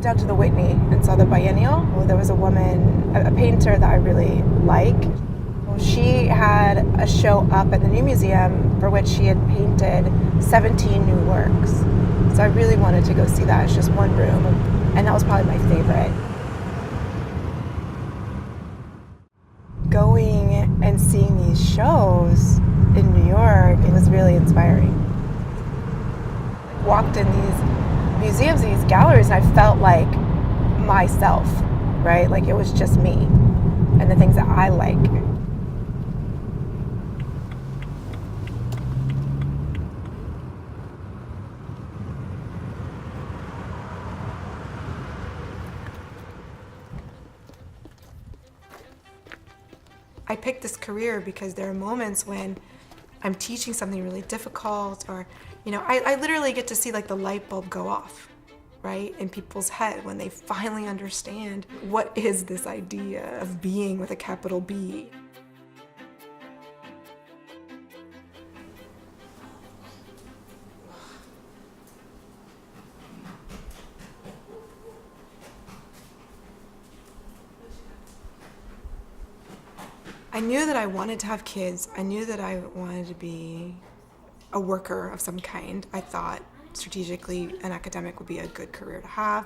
down to the Whitney and saw the biennial. Well, there was a woman, a painter that I really like. Well, she had a show up at the New Museum for which she had painted 17 new works. So I really wanted to go see that. It's just one room, and that was probably my favorite. Going and seeing these shows in New York, it was really inspiring. Walked in these museums, these galleries, and I felt like myself, right? Like it was just me and the things that I like. I picked this career because there are moments when I'm teaching something really difficult, or, I literally get to see like the light bulb go off, right, in people's head when they finally understand what is this idea of being with a capital B. I knew that I wanted to have kids. I knew that I wanted to be a worker of some kind. I thought strategically an academic would be a good career to have.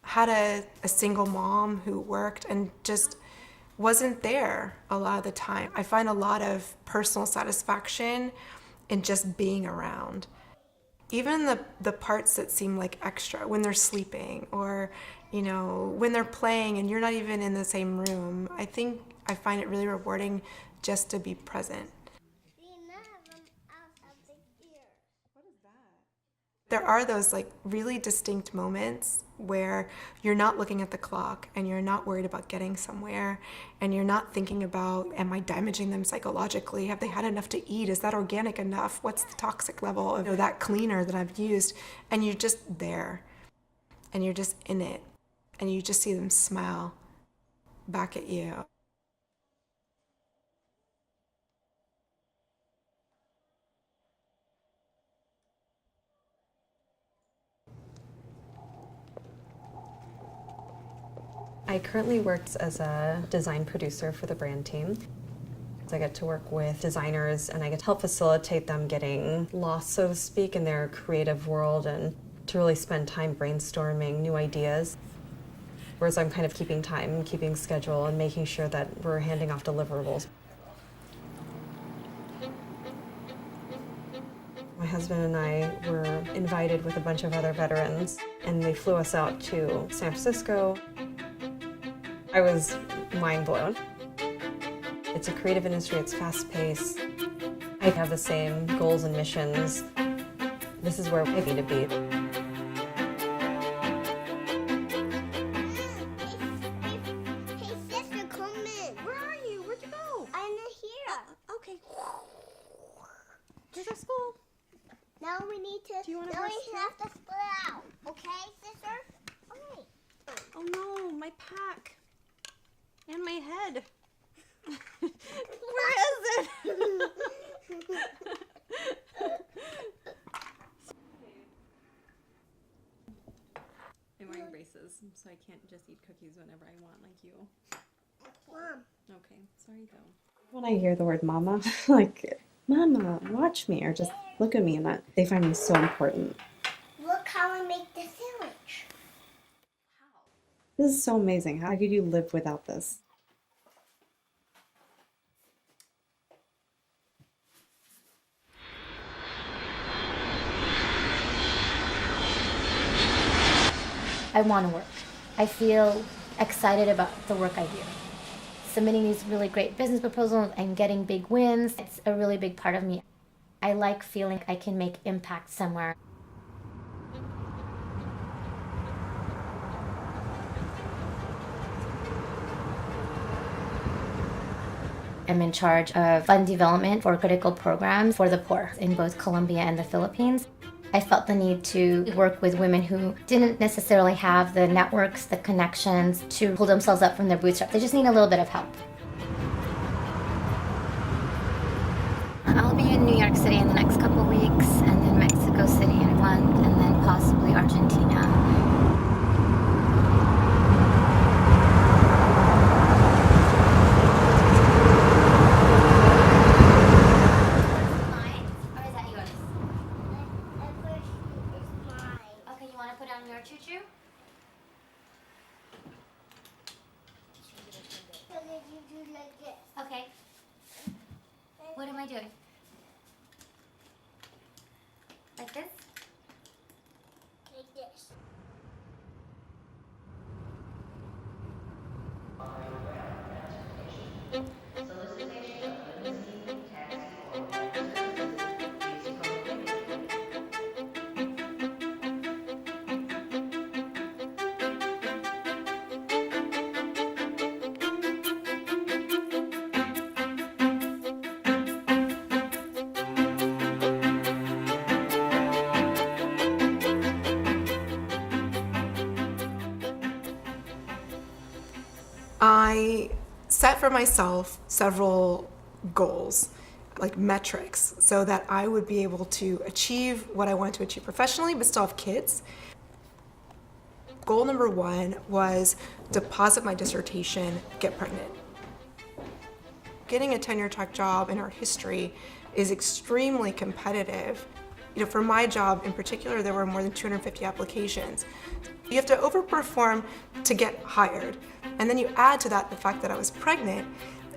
I had a single mom who worked and just wasn't there a lot of the time. I find a lot of personal satisfaction in just being around. Even the parts that seem like extra, when they're sleeping or, when they're playing and you're not even in the same room, I find it really rewarding just to be present. There are those like really distinct moments where you're not looking at the clock and you're not worried about getting somewhere and you're not thinking about, am I damaging them psychologically? Have they had enough to eat? Is that organic enough? What's the toxic level of that cleaner that I've used? And you're just there and you're just in it and you just see them smile back at you. I currently work as a design producer for the brand team. I get to work with designers and I get to help facilitate them getting lost, so to speak, in their creative world and to really spend time brainstorming new ideas. Whereas I'm kind of keeping time, keeping schedule, and making sure that we're handing off deliverables. My husband and I were invited with a bunch of other veterans, and they flew us out to San Francisco. I was mind blown. It's a creative industry, it's fast paced. I have the same goals and missions. This is where I need to be. Hey sister, come in. Where are you? Where'd you go? I'm here. Okay. Did you go to school? Now we need to. Do you wanna now rest we have to split out. Okay, sister? Okay. Oh no, my pack. And my head. Where is it? I'm wearing braces, so I can't just eat cookies whenever I want like you. Mom. Okay, sorry though. When I hear the word mama, like, mama, watch me, or just look at me, and that they find me so important. Look how I make the sandwich. This is so amazing. How could you live without this? I want to work. I feel excited about the work I do. Submitting these really great business proposals and getting big wins, it's a really big part of me. I like feeling I can make impact somewhere. I'm in charge of fund development for critical programs for the poor in both Colombia and the Philippines. I felt the need to work with women who didn't necessarily have the networks, the connections to pull themselves up from their bootstraps. They just need a little bit of help. I'll be in New York City in the next couple weeks, and then Mexico City in a month, and then possibly Argentina. down your choo-choo? So that you do like this. Okay. What am I doing? Like this? Like this. I set for myself several goals, like metrics, so that I would be able to achieve what I wanted to achieve professionally, but still have kids. Goal number 1 was deposit my dissertation, get pregnant. Getting a tenure track job in our history is extremely competitive. You know, for my job in particular, there were more than 250 applications. You have to overperform to get hired. And then you add to that the fact that I was pregnant.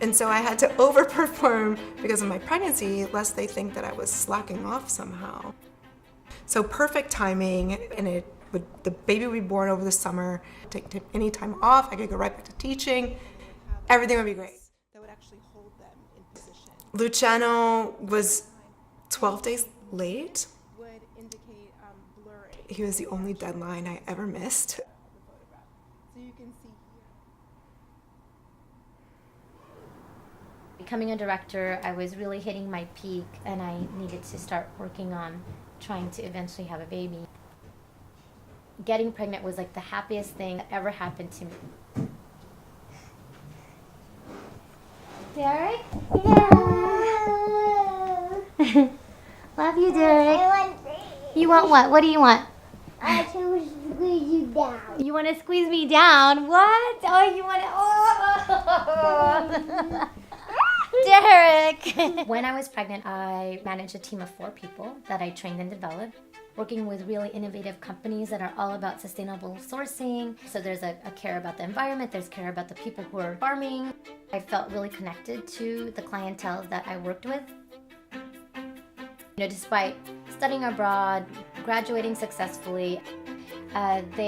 And so I had to overperform because of my pregnancy, lest they think that I was slacking off somehow. So perfect timing, and the baby would be born over the summer. Take any time off, I could go right back to teaching. Everything would be great. That would actually hold them in position. Luciano was 12 days late. Would indicate blurring He was the only deadline I ever missed. the photograph. So you can see here. Becoming a director, I was really hitting my peak, and I needed to start working on trying to eventually have a baby. Getting pregnant was like the happiest thing that ever happened to me. Derek? Love you, Derek. I want this. You want what? What do you want? I can squeeze you down. You want to squeeze me down? What? Oh, you want to... Oh! Derek! When I was pregnant, I managed a team of 4 people that I trained and developed, working with really innovative companies that are all about sustainable sourcing. So there's a care about the environment, there's care about the people who are farming. I felt really connected to the clientele that I worked with. You know, despite studying abroad, graduating successful, they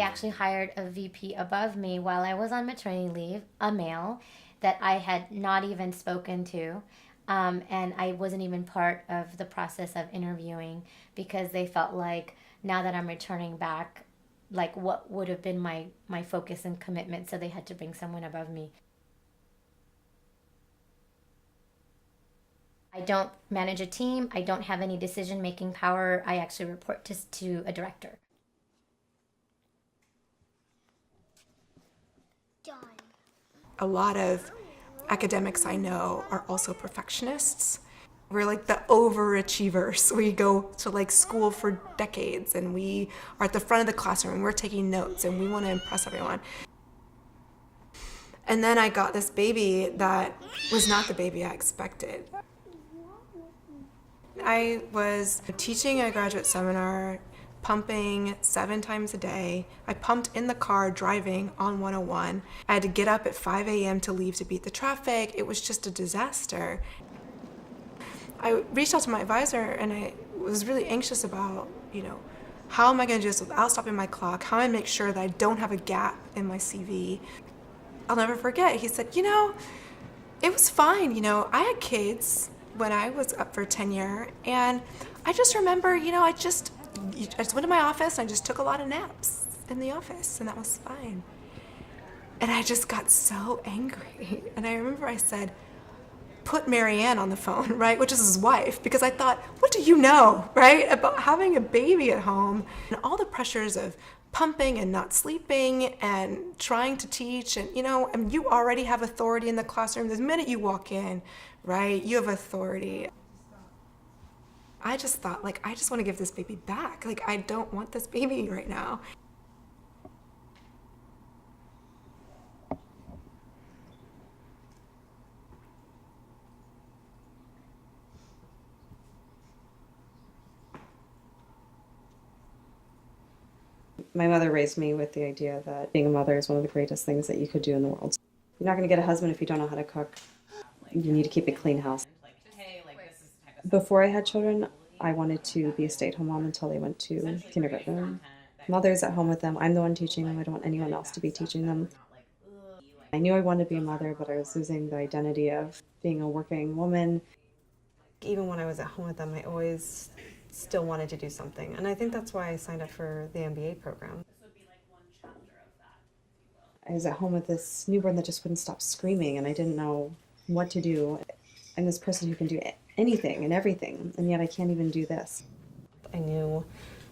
actually hired a VP above me while I was on maternity leave, a male that I had not even spoken to. And I wasn't even part of the process of interviewing because they felt like now that I'm returning back, like what would have been my focus and commitment, so they had to bring someone above me. I don't manage a team. I don't have any decision-making power. I actually report to a director. Done. A lot of academics I know are also perfectionists. We're like the overachievers. We go to like school for decades and we are at the front of the classroom and we're taking notes and we want to impress everyone. And then I got this baby that was not the baby I expected. I was teaching a graduate seminar, pumping 7 times a day. I pumped in the car driving on 101. I had to get up at 5 a.m. to leave to beat the traffic. It was just a disaster. I reached out to my advisor and I was really anxious about, how am I going to do this without stopping my clock? How am I going to make sure that I don't have a gap in my CV? I'll never forget. He said, it was fine. I had kids when I was up for tenure, and I just remember, I just went to my office and I just took a lot of naps in the office, and that was fine. And I just got so angry. And I remember I said, put Marianne on the phone, right? Which is his wife, because I thought, what do you know, right? About having a baby at home and all the pressures of pumping and not sleeping and trying to teach. And, you already have authority in the classroom. The minute you walk in, right, you have authority. I just thought, I just want to give this baby back. I don't want this baby right now. My mother raised me with the idea that being a mother is one of the greatest things that you could do in the world. You're not going to get a husband if you don't know how to cook. You need to keep a clean house. Before I had children, I wanted to be a stay-at-home mom until they went to kindergarten. Mother's at home with them. I'm the one teaching them. I don't want anyone else to be teaching them. I knew I wanted to be a mother, but I was losing the identity of being a working woman. Even when I was at home with them, I always still wanted to do something. And I think that's why I signed up for the MBA program. I was at home with this newborn that just wouldn't stop screaming, and I didn't know what to do. I'm this person who can do anything and everything, and yet I can't even do this. I knew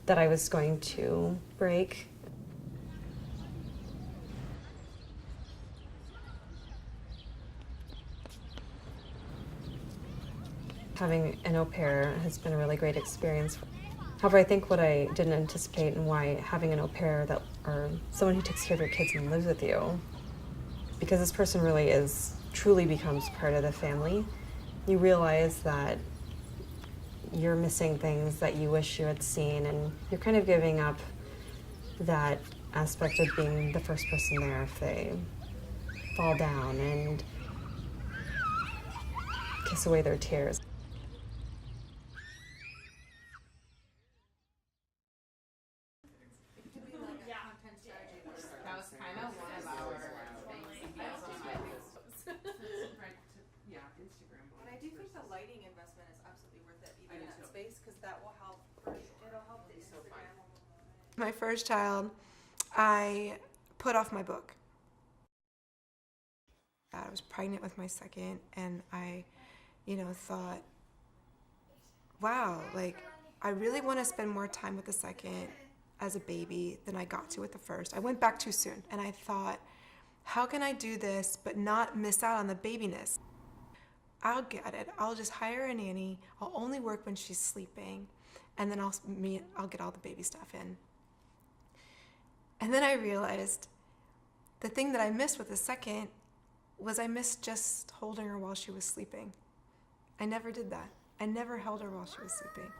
that I was going to break. Having an au pair has been a really great experience. However, I think what I didn't anticipate and why having an au pair that, or someone who takes care of your kids and lives with you, because this person really truly becomes part of the family, you realize that you're missing things that you wish you had seen, and you're kind of giving up that aspect of being the first person there if they fall down and kiss away their tears. I do think the lighting investment is absolutely worth it, even in that space, because that will help. It'll help the Instagram. My first child, I put off my book. I was pregnant with my second, and I, thought, wow, like, I really want to spend more time with the second as a baby than I got to with the first. I went back too soon, and I thought, how can I do this but not miss out on the babiness? I'll get it. I'll just hire a nanny. I'll only work when she's sleeping, and then I'll get all the baby stuff in. And then I realized the thing that I missed with the second was I missed just holding her while she was sleeping. I never did that. I never held her while she was sleeping.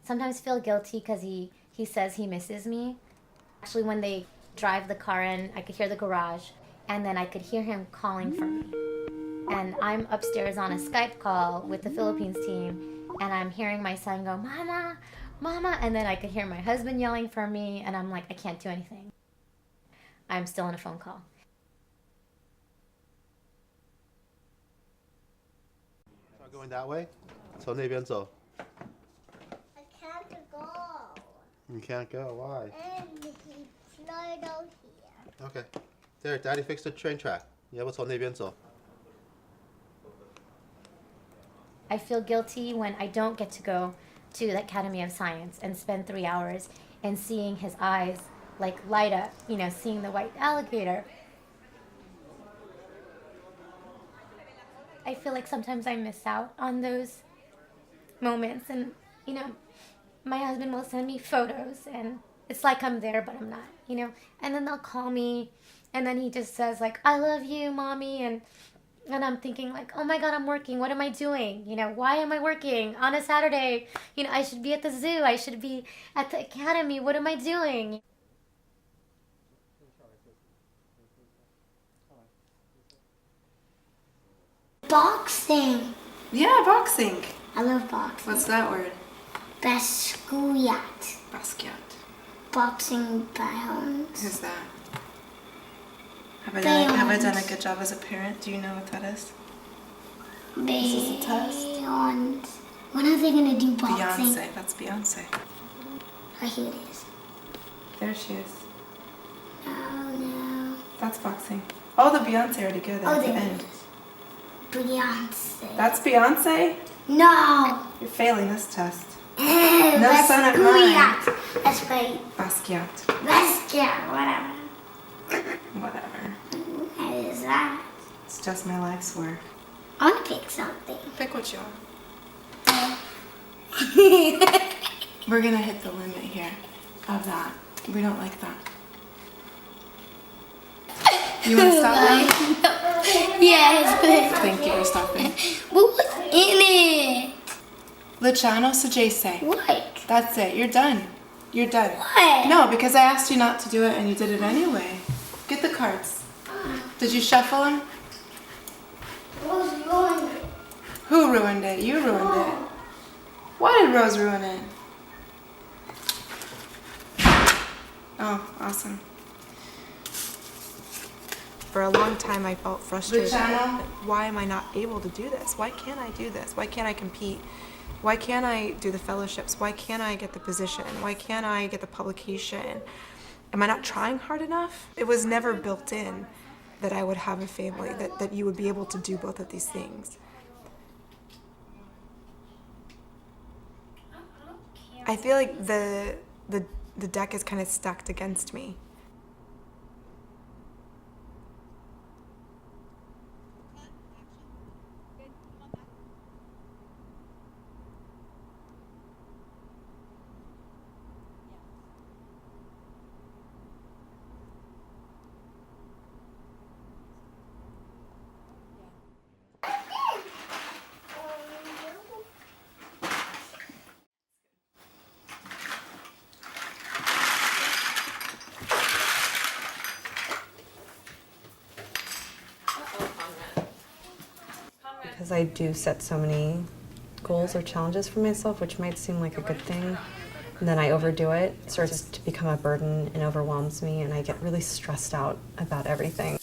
Sometimes feel guilty because he says he misses me. Actually, when they drive the car in, I could hear the garage, and then I could hear him calling for me. And I'm upstairs on a Skype call with the Philippines team, and I'm hearing my son go, "Mama, Mama," and then I could hear my husband yelling for me, and I'm like, I can't do anything. I'm still on a phone call. Going that way? 从那边走. I can't go. You can't go. Why? And he's not out here. Okay. There, Daddy fixed the train track. 你要不从那边走? I feel guilty when I don't get to go to the Academy of Science and spend 3 hours and seeing his eyes like light up, seeing the white alligator. I feel like sometimes I miss out on those moments, and my husband will send me photos and it's like I'm there but I'm not, and then they'll call me and then he just says like, "I love you, Mommy," and I'm thinking like, oh my God, I'm working. What am I doing? Why am I working on a Saturday? I should be at the zoo. I should be at the academy. What am I doing? Boxing. Yeah, boxing. I love boxing. What's that word? Basquiat. Basquiat. Boxing bounds. Who's that? Have I done a good job as a parent? Do you know what that is? This is a test. Bounds. When are they gonna do boxing? Beyonce. That's Beyonce. Oh, here it is. There she is. Oh no. That's boxing. Oh, the Beyonce already good at the there end. it is. Beyonce. That's Beyonce? No. You're failing this test. No son of mine. Basquiat. That's right. Basquiat. Basquiat. Whatever. Whatever. What is that? It's just my life's work. I want to pick something. Pick what you want. We're gonna hit the limit here. of that. We don't like that. You want to stop now? Yes. Thank you for stopping. What was in it? Luciano Sagese. What? That's it. You're done. You're done. What? No, because I asked you not to do it and you did it anyway. Get the cards. Did you shuffle them? Rose ruined it. Who ruined it? You ruined it. Why did Rose ruin it? Oh, awesome. For a long time, I felt frustrated. Luciano? Why am I not able to do this? Why can't I do this? Why can't I compete? Why can't I do the fellowships? Why can't I get the position? Why can't I get the publication? Am I not trying hard enough? It was never built in that I would have a family, that you would be able to do both of these things. I feel like the deck is kind of stacked against me. Because I do set so many goals or challenges for myself, which might seem like a good thing, and then I overdo it, it starts to become a burden and overwhelms me, and I get really stressed out about everything.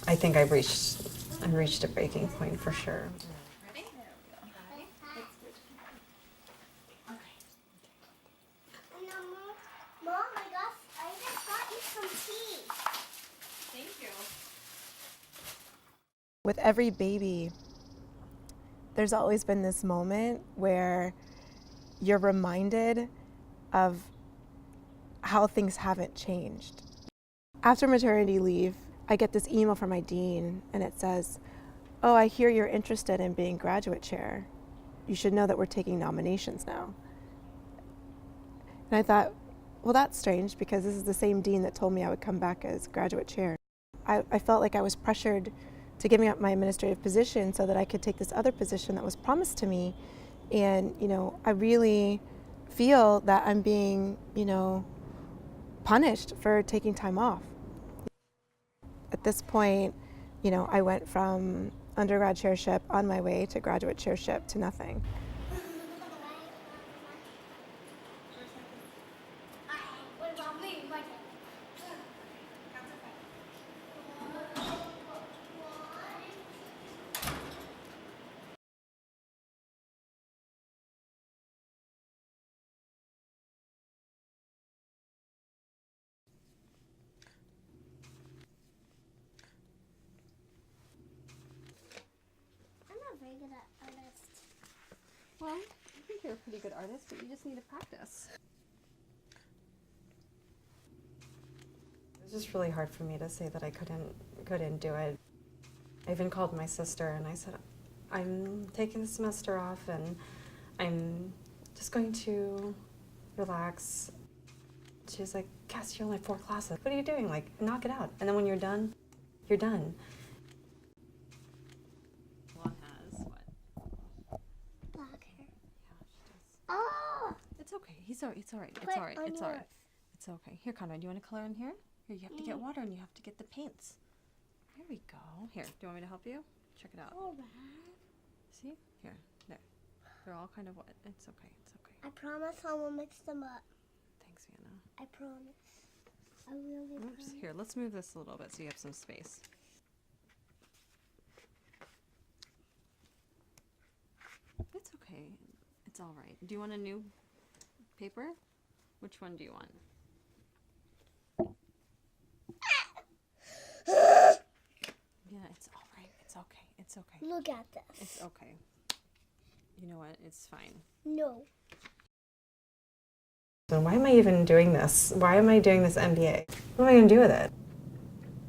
I think I've reached a breaking point for sure. Mom, I just got you some tea. Thank you. With every baby, there's always been this moment where you're reminded of how things haven't changed. After maternity leave, I get this email from my dean, and it says, "Oh, I hear you're interested in being graduate chair. You should know that we're taking nominations now." And I thought, well, that's strange because this is the same dean that told me I would come back as graduate chair. I felt like I was pressured to giving up my administrative position so that I could take this other position that was promised to me. And, I really feel that I'm being, punished for taking time off. At this point, I went from undergrad chairship on my way to graduate chairship to nothing. What about me? My turn. I'm not very good at artist. Well, I think you're a pretty good artist, but you just need to practice. It was just really hard for me to say that I couldn't do it. I even called my sister and I said, I'm taking the semester off and I'm just going to relax. She's like, Cass, you're only 4 classes. What are you doing? Like, knock it out. And then when you're done, you're done. Juan has what? Black hair. Yeah, she does. Oh! It's okay. It's all right. It's all right. Put It's all right. on It's all right. yours. It's okay. Here, Conrad, do you want to color in here? Here, you have to get water and you have to get the paints. There we go. Here, do you want me to help you? Check it out. All right. See? Here, there. They're all kind of wet. It's okay. It's okay. I promise I will mix them up. Thanks, Vienna. I promise. I really Oops. promise. Here, let's move this a little bit so you have some space. It's okay. It's all right. Do you want a new paper? Which one do you want? Yeah, it's all right. It's okay. It's okay. Look at this. It's okay. You know what? It's fine. No. So why am I even doing this? Why am I doing this MBA? What am I going to do with it?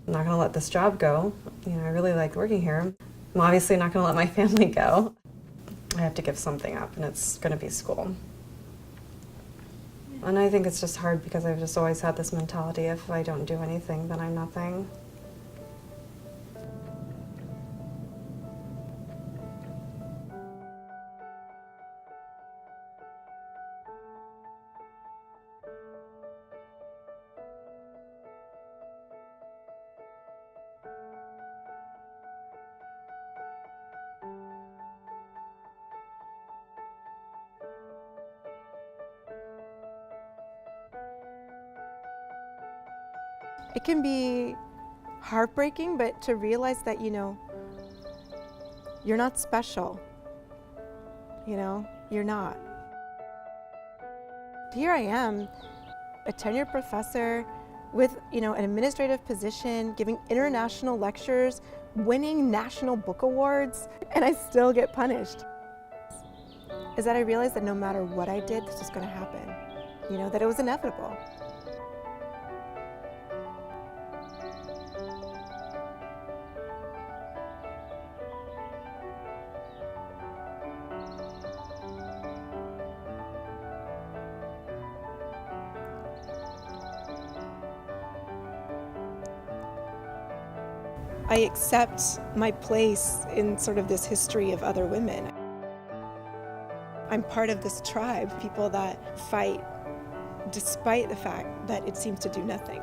I'm not going to let this job go. I really like working here. I'm obviously not going to let my family go. I have to give something up, and it's going to be school. Yeah. And I think it's just hard because I've just always had this mentality, if I don't do anything, then I'm nothing. It can be heartbreaking, but to realize that, you're not special. You're not. Here I am, a tenured professor with, an administrative position, giving international lectures, winning national book awards, and I still get punished. Is that I realized that no matter what I did, this was going to happen. That it was inevitable. I accept my place in sort of this history of other women. I'm part of this tribe, people that fight despite the fact that it seems to do nothing.